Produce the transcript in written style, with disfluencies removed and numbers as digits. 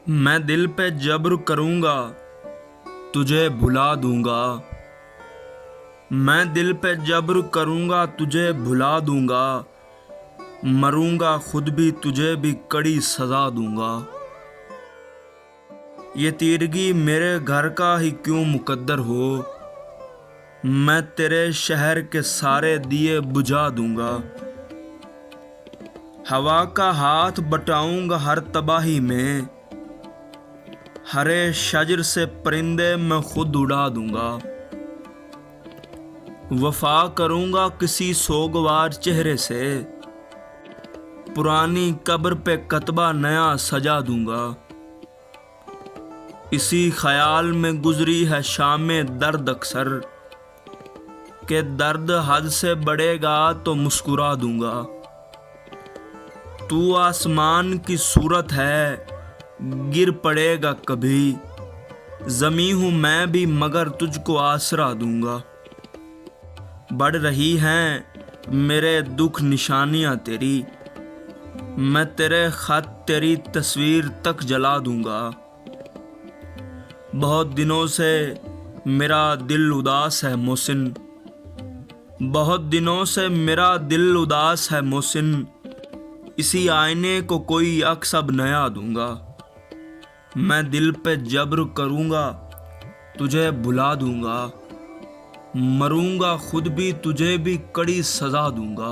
मैं दिल पे जब्र करूँगा, तुझे भुला दूँगा। मैं दिल पे जब्र करूँगा, तुझे भुला दूँगा। मरूँगा खुद भी, तुझे भी कड़ी सज़ा दूँगा। ये तीरगी मेरे घर का ही क्यों मुकद्दर हो, मैं तेरे शहर के सारे दिए बुझा दूँगा। हवा का हाथ बटाऊँगा हर तबाही में, हरे शजर से परिंदे मैं खुद उड़ा दूँगा। वफा करूँगा किसी सोगवार चेहरे से, पुरानी कब्र पे कतबा नया सजा दूँगा। इसी ख्याल में गुजरी है शामें दर्द अक्सर, के दर्द हद से बढ़ेगा तो मुस्कुरा दूँगा। तू आसमान की सूरत है, गिर पड़ेगा कभी, ज़मीं हूँ मैं भी मगर तुझको आसरा दूँगा। बढ़ रही हैं मेरे दुख निशानियाँ तेरी, मैं तेरे ख़त तेरी तस्वीर तक जला दूँगा। बहुत दिनों से मेरा दिल उदास है मोहसिन, बहुत दिनों से मेरा दिल उदास है मोहसिन। इसी आईने को कोई अक्स अब नया दूँगा। मैं दिल पे जब्र करूँगा, तुझे भुला दूँगा। मरूँगा खुद भी, तुझे भी कड़ी सज़ा दूँगा।